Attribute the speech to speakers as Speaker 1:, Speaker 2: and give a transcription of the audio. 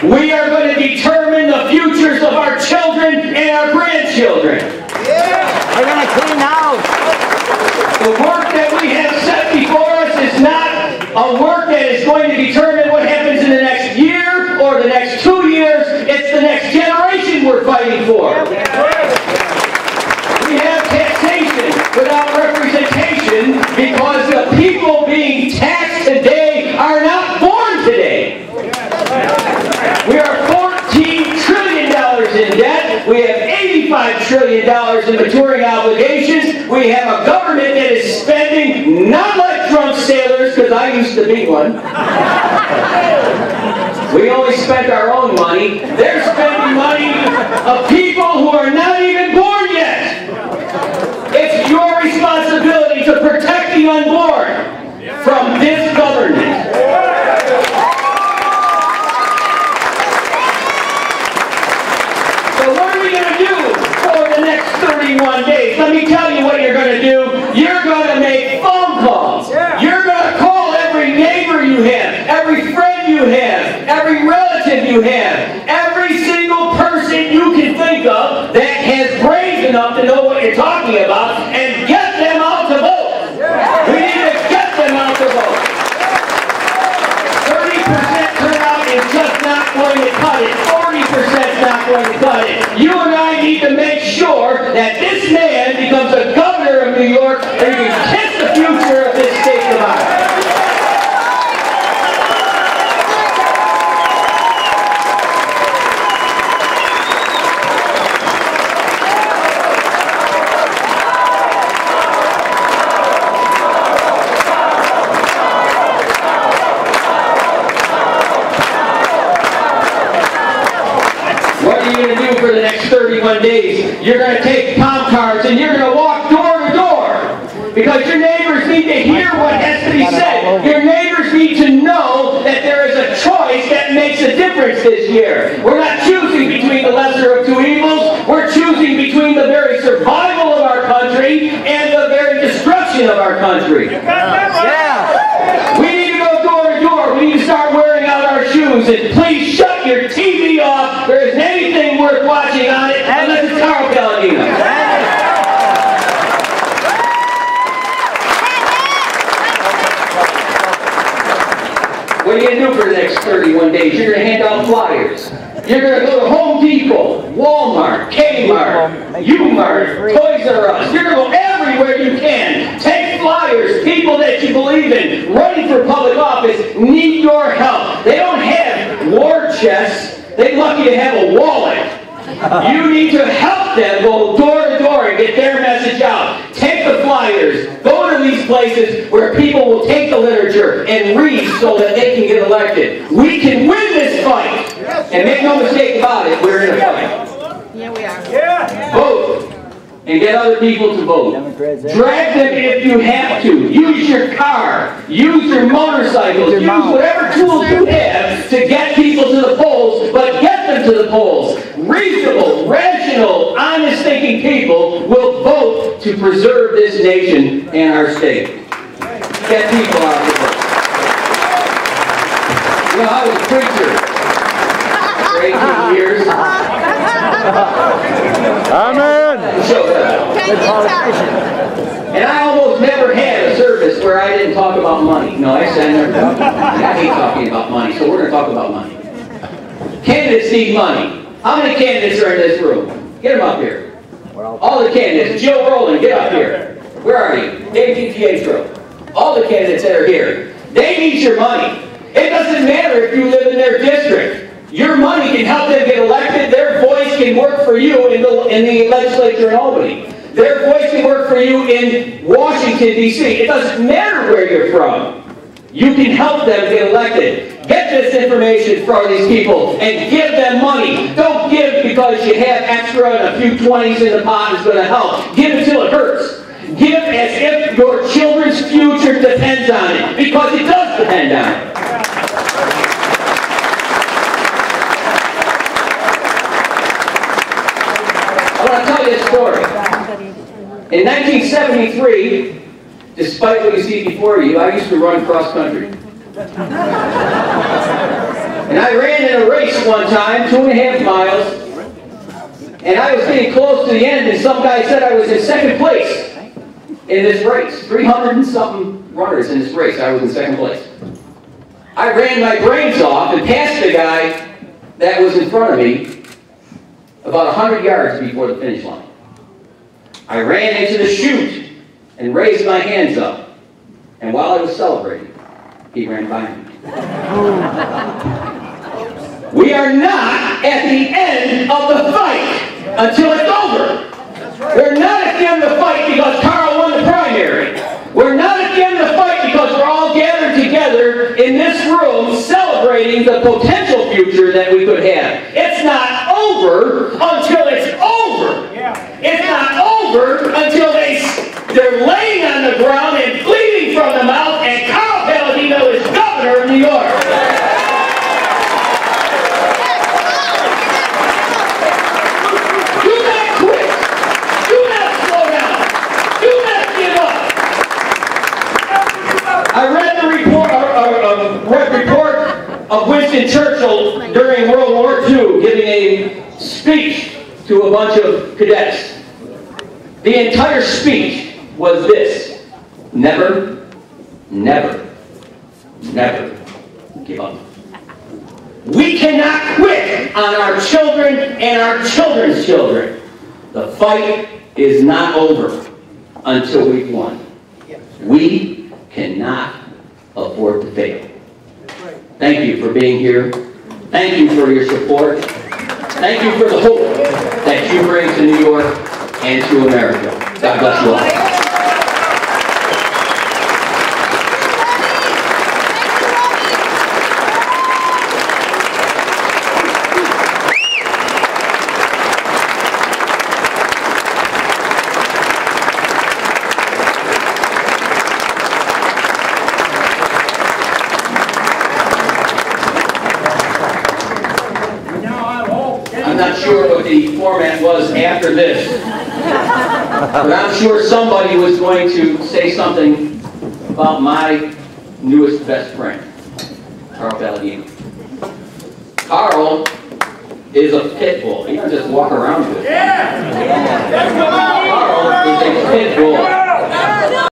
Speaker 1: We are going to determine the futures of our children and our grandchildren.
Speaker 2: Yeah. We're going to clean house.
Speaker 1: The work that we have set before us is not a work that is going to determine what happens in the next year or the next 2 years. It's the next generation we're fighting for. We have taxation without representation because the people being taxed today are not born today. We are $14 trillion in debt. We have $85 trillion in maturing obligations. We have a government that is spending, not like drunk sailors, because I used to be one. We only spent our own money. They're spending money of people who are not even born yet. It's your responsibility to protect the unborn from this government. So what are we going to do for the next 31 days? Let me tell you what you're going to do. You're going to make phone calls. You're going to call every neighbor you have, every friend you have, every relative you have, every single person you can think of that has brains enough to know what you're talking about, and get them out to vote. We need to get them out to vote. 30% turnout is just not going to cut it. 40% is not going to cut it. You and I need to make sure that this man becomes the governor of New York and he can kiss the future of this state goodbye. For the next 31 days, you're going to take palm cards and you're going to walk door to door because your neighbors need to hear what has to be said. Your neighbors need to know that there is a choice that makes a difference this year. We're not choosing between the lesser of two evils. We're choosing between the very survival of our country and the very destruction of our country. Yeah. We need to go door to door. We need to start wearing out our shoes. And please shut your TV off. There isn't anything worth watching on it unless it's Carl Palladino. What are you going to do for the next 31 days? You're going to hand out flyers. You're going to go to Home Depot, Walmart, Kmart, U-Mart, Toys R Us. You're going to go everywhere you can. Take flyers. People that you believe in, running for public office, need your help. They don't have war chests. They're lucky to have a wallet. You need to help them go door to door and get their message out. Take the flyers. Go to these places where people will take the literature and read so that they can get elected. We can win this fight. And make no mistake about it, we're in a fight.
Speaker 3: Yeah, we are.
Speaker 1: Vote. And get other people to vote. Drag them if you have to. Use your car. Use your motorcycles. Use whatever tools you have to get people to the polls, but get them to the polls. Reasonable, rational, honest-thinking people will vote to preserve this nation and our state. Get people out of the vote. You know, I was a preacher for 18 years.
Speaker 2: Amen.
Speaker 1: And I almost never had a service where I didn't talk about money. No, I said I never talked about money. I hate talking about money, so we're going to talk about money. Candidates need money. How many candidates are in this room? Get them up here. All the candidates. Joe Rowland, get up here. Where are you? Dave DiPietro. All the candidates that are here. They need your money. It doesn't matter if you live in their district. Your money can help them get elected. Their voice can work for you in the legislature in Albany. Their voice can work for you in Washington, D.C. It doesn't matter where you're from. You can help them get elected. Get this information for these people and give them money. Don't give because you have extra and a few 20s in the pot is going to help. Give until it hurts. Give as if your children's future depends on it, because it does depend on it. I want to tell you a story. In 1973, despite what you see before you, I used to run cross country. And I ran in a race one time, 2.5 miles, and I was getting close to the end, and some guy said I was in second place in this race. 300 and something runners in this race. I was in second place. I ran my brains off and passed the guy that was in front of me about 100 yards before the finish line. I ran into the chute and raised my hands up. And while I was celebrating, he ran by me. We are not at the end of the fight until it's over. We're not at the end of the fight because Carl won the primary. We're not at the end of the fight because we're all gathered together in this room celebrating the potential future that we could have. It's not over until it's over. It's not over until they're laying on the ground and bleeding from the mouth, and Carl Palladino is governor of New York. Do not quit. Do not slow down. Do not give up. I read the report of Winston Churchill during World War II giving a speech to a bunch of cadets. The entire speech was this: never, never, never give up. We cannot quit on our children and our children's children. The fight is not over until we've won. We cannot afford to fail. Thank you for being here. Thank you for your support. Thank you for the hope that you bring to New York and to America. God bless you all. I'm not sure what the format was after this, but I'm sure somebody was going to say something about my newest best friend, Carl Palladino. Carl is a pit bull. He doesn't just walk around with it. Carl is a pit bull.